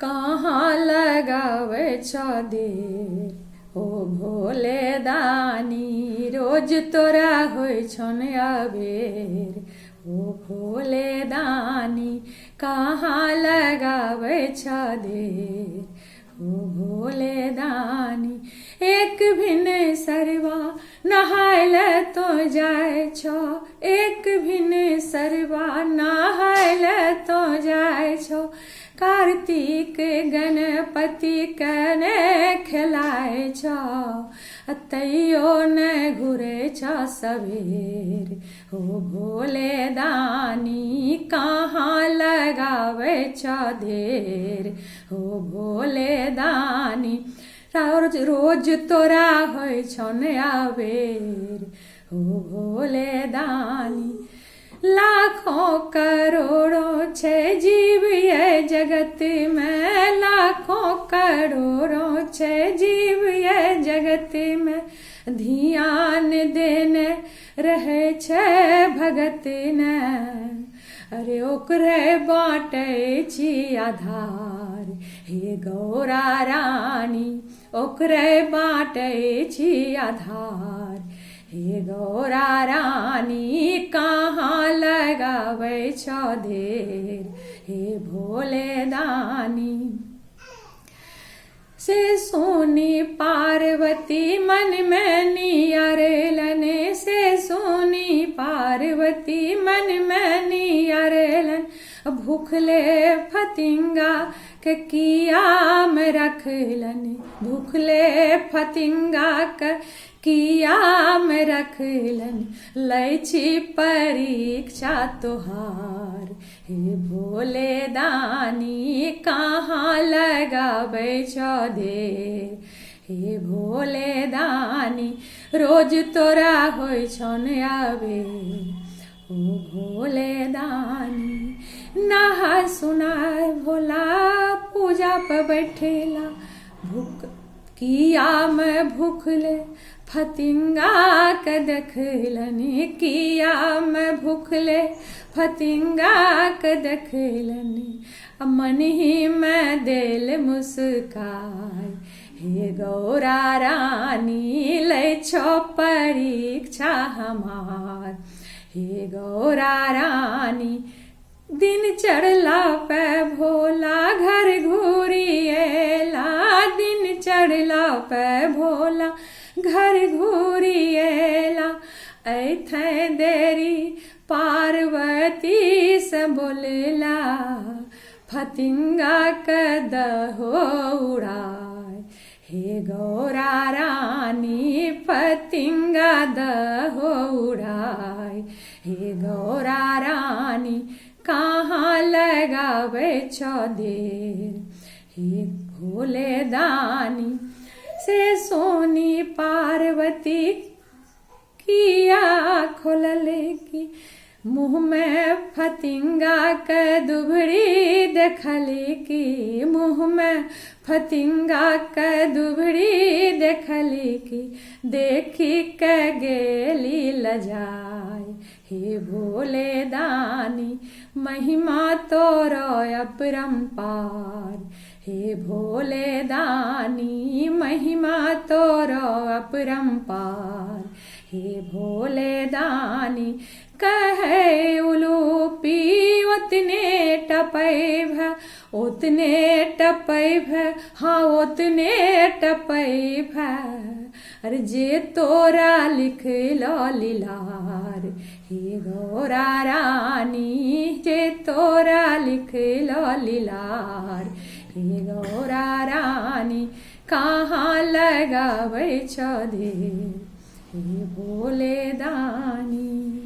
कहाँ लगावे छ देर ओ भोले दानी, रोज तोरा होइ छन अबेर ओ भोले दानी, कहाँ लगावे छ देर ओ भोले दानी। एक भिन सरवा नहायल तो जाय छो, एक भिन सरवा नहायल तो जाय छो, कार्तिक गणपति कने खेलाय छो, तैयो न घुरे छ सबेर ओ भोले दानी, कहाँ लगावे छ देर ओ भोले दानी। रोज रोज तोरा होइ छन अबेर ओ भोले दानी। लाखों करोड़ों छे जीव ये जगत में, लाखों करोड़ों छे जीव ये जगत में, ध्यान देने रहे छे भगत ने, अरे ओकरे बाटे छी आधार हे गौरा रानी, ओकरे बाटे छी आधार हे गौरा रानी, कहाँ लगावे छ देर हे भोले दानी। से सोनी पार्वती मन में नियरलन, से सोनी पार्वती मन में नियरलन, भूखले फतिंगा के किया में रखलन, भूखले फतिंगा के किया में रखलन, लै छी परीक्षा तोहार हे भोले दानी, कहाँ लगावे छ देर हे भोले दानी। रोज तोरा होइ छन अबेर ओ भोले दानी। नहा सुनाय भोला पूजा पर बैठेला, भूख किया में भूखले फतिंगा के देखलनी, किया में भूखले फतिंगा के देखलनी, मन ही में दिल मुस्काय हे गौरा रानी, लै छो परीक्षा हमार हे गौरा रानी। दिन चढ़ला पे भोला घर घूरिएला, दिन चढ़ला पे भोला घर घूरिएला, ऐथे देरी पार्वती से बोलेला, फतिंगा के दहो उड़ाय हे गौरा रानी, फतिंगा दहो उड़ाय हे गौरा रानी, कहाँ लगावे छ देर हे भोले दानी। से सोनी पार्वती किया खोलले की, मुँह में फतिंगा के दुबड़ी देखली की, मुँह में फतिंगा के दुबड़ी देखली की, देखी के गेली लजाय हे भोले दानी, महिमा तोरो अपरंपार हे भोले दानी, महिमा तोरो अपरंपार हे भोले दानी। कहे उलूपी उतने टपैभ, उतने टपैभ, हाँ उतने टपैभ, अरे जे तोरा लिख लो लीलार हे गौरा रानी, जे तोरा लिख लो लीलार हे गौरा रानी, कहाँ लगावे छ देर हे भोले दानी।